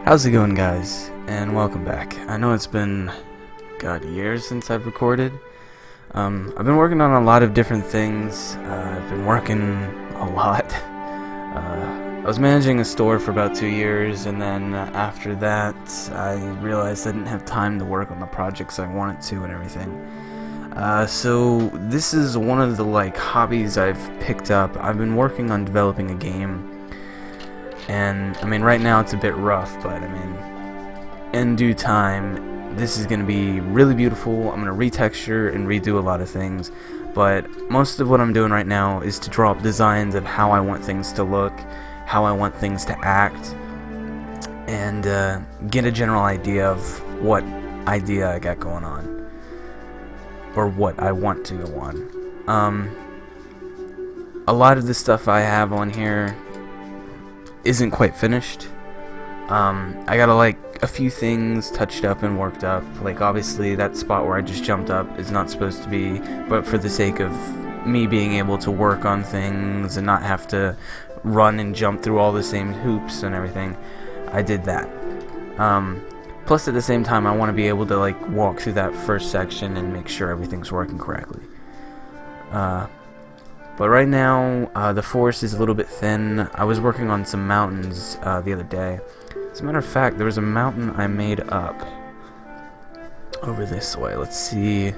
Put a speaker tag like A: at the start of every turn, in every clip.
A: How's it going, guys? And welcome back. I know it's been, years since I've recorded. I've been working on a lot of different things. I've been working a lot. I was managing a store for about 2 years, and then after that, I realized I didn't have time to work on the projects I wanted to and everything. So this is one of the hobbies I've picked up. I've been working on developing a game. And, right now it's a bit rough, but, in due time, this is going to be really beautiful. I'm going to retexture and redo a lot of things, but most of what I'm doing right now is to draw up designs of how I want things to look, how I want things to act, and get a general idea of what idea I got going on, or what I want to go on. A lot of the stuff I have on here isn't quite finished. I got a few things touched up and worked up. Obviously that spot where I just jumped up is not supposed to be, but for the sake of me being able to work on things and not have to run and jump through all the same hoops and everything, I did that. Plus at the same time I want to be able to walk through that first section and make sure everything's working correctly. But right now, the forest is a little bit thin. I was working on some mountains the other day. As a matter of fact, there was a mountain I made up over this way. Let's see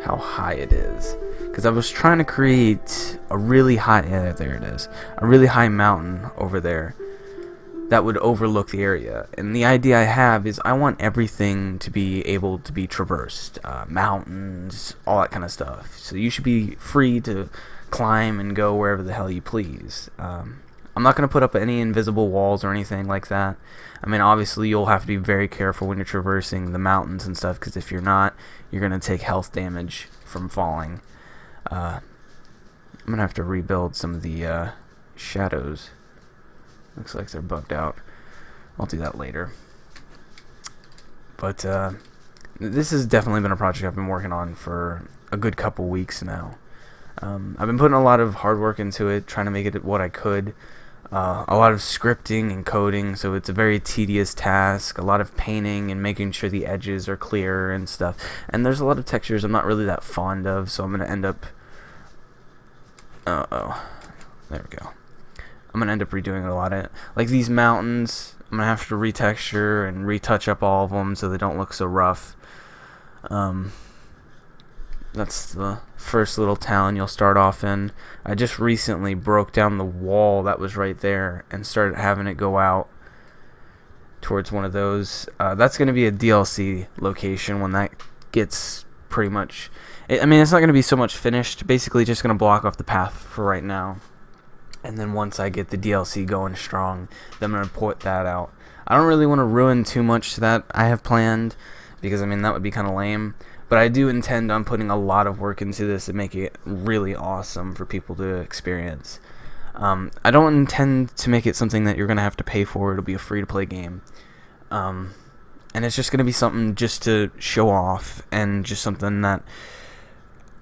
A: how high it is. Because I was trying to create a really high, yeah, there it is, a really high mountain over there that would overlook the area. And the idea I have is I want everything to be able to be traversed. Mountains, all that kind of stuff. So you should be free to climb and go wherever the hell you please. I'm not going to put up any invisible walls or anything like that. Obviously you'll have to be very careful when you're traversing the mountains and stuff, because if you're not, you're going to take health damage from falling. I'm going to have to rebuild some of the shadows. Looks like they're bugged out. I'll do that later. But this has definitely been a project I've been working on for a good couple weeks now. I've been putting a lot of hard work into it, trying to make it what I could. A lot of scripting and coding, so it's a very tedious task. A lot of painting and making sure the edges are clear and stuff. And there's a lot of textures I'm not really that fond of, so I'm going to end up... there we go. I'm going to end up redoing a lot of it. Like these mountains, I'm going to have to retexture and retouch up all of them so they don't look so rough. That's the first little town you'll start off in. I just recently broke down the wall that was right there and started having it go out towards one of those. That's going to be a DLC location when that gets pretty much... it's not going to be so much finished. Basically just going to block off the path for right now. And then once I get the DLC going strong, then I'm going to port that out. I don't really want to ruin too much that I have planned, because that would be kind of lame. But I do intend on putting a lot of work into this and making it really awesome for people to experience. I don't intend to make it something that you're going to have to pay for. It'll be a free-to-play game. And it's just going to be something just to show off, and just something that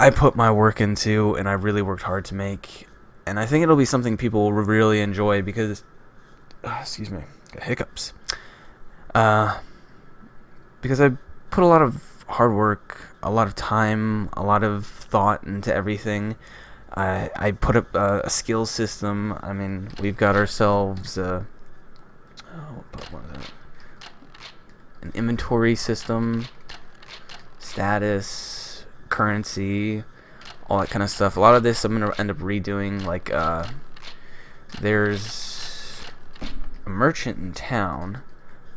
A: I put my work into and I really worked hard to make. And I think it'll be something people will really enjoy because... excuse me, got hiccups. Because I put a lot of hard work, a lot of time, a lot of thought into everything. I put up a skill system. We've got ourselves an inventory system, status, currency, all that kind of stuff. A lot of this I'm going to end up redoing. There's a merchant in town.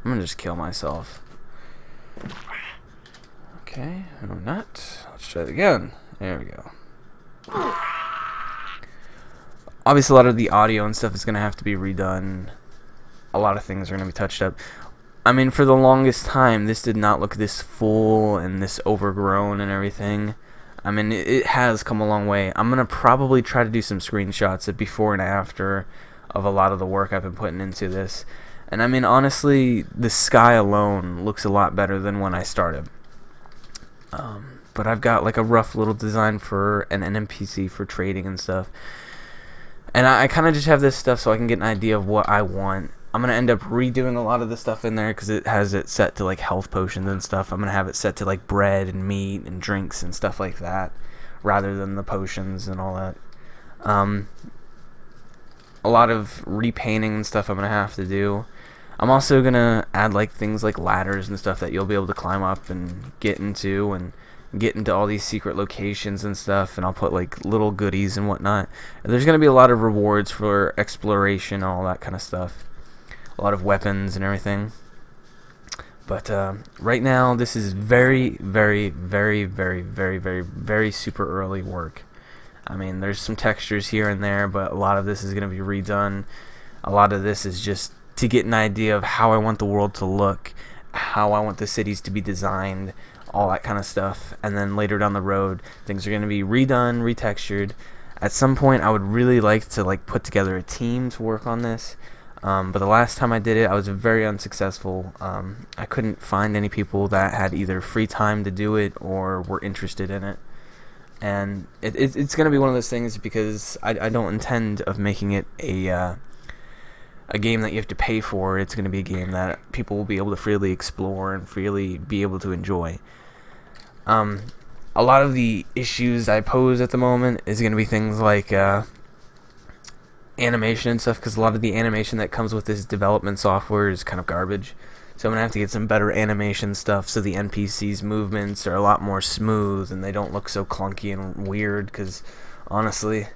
A: I'm going to just kill myself. Okay, or not. Let's try it again. There we go. Obviously, a lot of the audio and stuff is going to have to be redone. A lot of things are going to be touched up. For the longest time, this did not look this full and this overgrown and everything. It has come a long way. I'm going to probably try to do some screenshots of before and after of a lot of the work I've been putting into this. And honestly, the sky alone looks a lot better than when I started. But I've got a rough little design for an NPC for trading and stuff. And I kind of just have this stuff so I can get an idea of what I want. I'm gonna end up redoing a lot of the stuff in there because it has it set to like health potions and stuff. I'm gonna have it set to like bread and meat and drinks and stuff like that, rather than the potions and all that. A lot of repainting and stuff I'm gonna have to do. I'm also gonna add like things like ladders and stuff that you'll be able to climb up and get into all these secret locations and stuff, and I'll put like little goodies and whatnot. And there's gonna be a lot of rewards for exploration and all that kind of stuff. A lot of weapons and everything. But right now, this is very, very, very, very, very, very, very super early work. I mean, there's some textures here and there, but a lot of this is gonna be redone. A lot of this is just to get an idea of how I want the world to look, how I want the cities to be designed, all that kind of stuff. And then later down the road, things are going to be redone, retextured. At some point, I would really like to like put together a team to work on this. But the last time I did it, I was very unsuccessful. I couldn't find any people that had either free time to do it or were interested in it. And it's going to be one of those things because I don't intend of making it a game that you have to pay for. It's going to be a game that people will be able to freely explore and freely be able to enjoy. A lot of the issues I pose at the moment is going to be things like animation and stuff, because a lot of the animation that comes with this development software is kind of garbage. So I'm going to have to get some better animation stuff so the NPCs' movements are a lot more smooth and they don't look so clunky and weird, because honestly,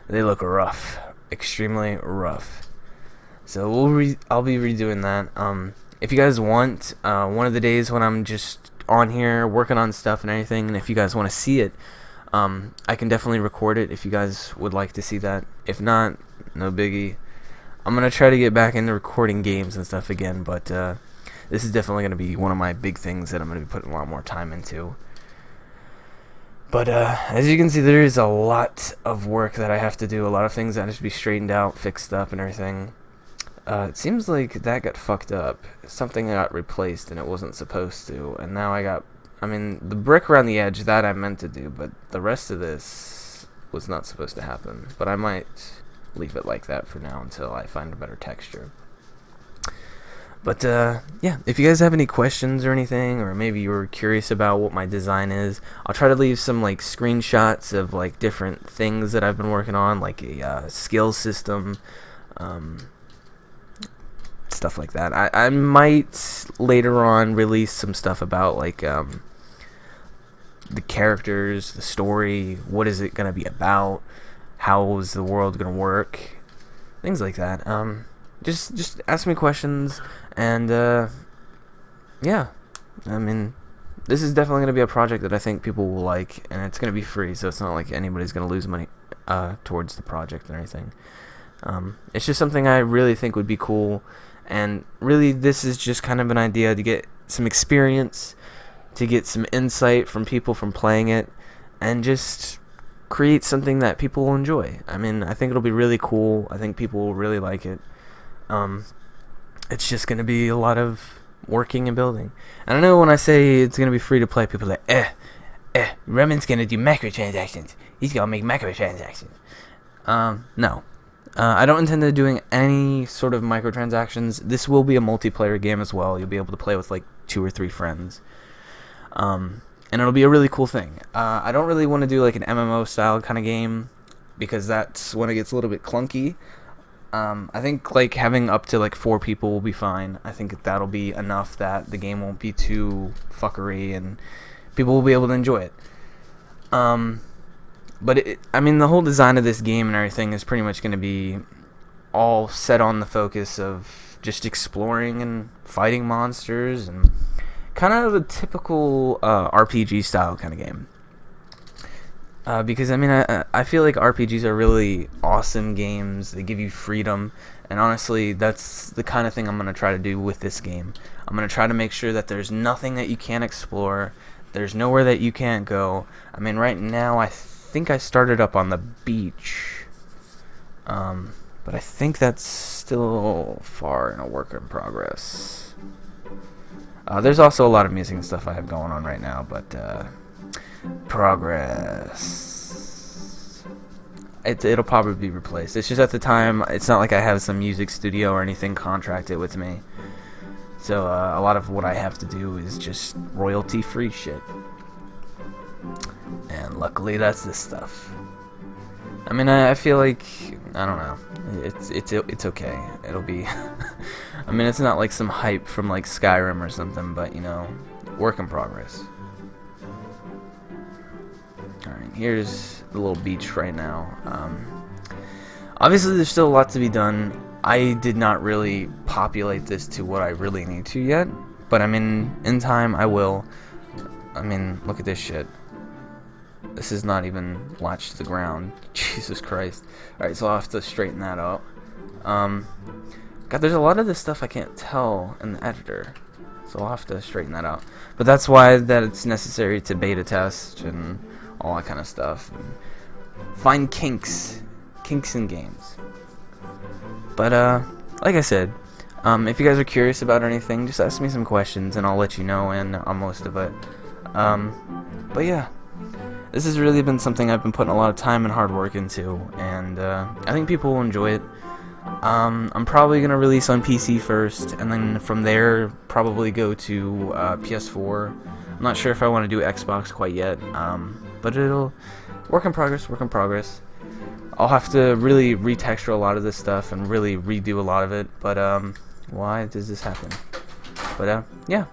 A: they look rough. Extremely rough. So I'll be redoing that. If you guys want, one of the days when I'm just on here working on stuff and everything, and if you guys want to see it, I can definitely record it if you guys would like to see that. If not, no biggie. I'm going to try to get back into recording games and stuff again, but this is definitely going to be one of my big things that I'm going to be putting a lot more time into. But as you can see, there is a lot of work that I have to do, a lot of things that have to be straightened out, fixed up, and everything. It seems like that got fucked up. Something got replaced and it wasn't supposed to, and now the brick around the edge, that I meant to do, but the rest of this was not supposed to happen. But I might leave it like that for now until I find a better texture. But yeah, if you guys have any questions or anything, or maybe you were curious about what my design is, I'll try to leave some like screenshots of like different things that I've been working on, like a skill system, stuff like that. I might later on release some stuff about like the characters, the story, what is it going to be about, how is the world going to work, things like that. Just ask me questions, and yeah, I mean, this is definitely going to be a project that I think people will like, and it's going to be free, so it's not like anybody's going to lose money towards the project or anything. It's just something I really think would be cool. And really, this is just kind of an idea to get some experience, to get some insight from people from playing it, and just create something that people will enjoy. I mean, I think it'll be really cool. I think people will really like it. It's just going to be a lot of working and building. And I know when I say it's going to be free to play, people are like, Remen's going to do microtransactions. He's going to make microtransactions. No. I don't intend on doing any sort of microtransactions. This will be a multiplayer game as well. You'll be able to play with like 2 or 3 friends. And it'll be a really cool thing. I don't really want to do like an MMO style kind of game, because that's when it gets a little bit clunky. I think like having up to like 4 people will be fine. I think that'll be enough that the game won't be too fuckery and people will be able to enjoy it. But the whole design of this game and everything is pretty much going to be all set on the focus of just exploring and fighting monsters, and kind of a typical RPG style kind of game. Because I feel like RPGs are really awesome games. They give you freedom, and honestly, that's the kind of thing I'm going to try to do with this game. I'm going to try to make sure that there's nothing that you can't explore. There's nowhere that you can't go. I mean, right now I think I started up on the beach, but I think that's still far in a work in progress. There's also a lot of music and stuff I have going on right now, but progress. it'll probably be replaced. It's just at the time, it's not like I have some music studio or anything contracted with me. So a lot of what I have to do is just royalty-free shit. And luckily, that's this stuff. I mean, I feel like, I don't know, it's okay. It'll be, I mean, it's not like some hype from like Skyrim or something, but you know, work in progress. Alright, here's the little beach right now. Obviously, there's still a lot to be done. I did not really populate this to what I really need to yet, but I mean, in time, I will. I mean, look at this shit. This is not even latched to the ground. Jesus Christ. Alright, so I'll have to straighten that up. God, there's a lot of this stuff I can't tell in the editor. So I'll have to straighten that out. But that's why that it's necessary to beta test and all that kind of stuff. And find kinks in games. But, like I said, if you guys are curious about anything, just ask me some questions and I'll let you know on most of it. But yeah. This has really been something I've been putting a lot of time and hard work into, and I think people will enjoy it. I'm probably going to release on PC first, and then from there probably go to PS4. I'm not sure if I want to do Xbox quite yet, but it'll work in progress. I'll have to really retexture a lot of this stuff and really redo a lot of it, but why does this happen? But yeah.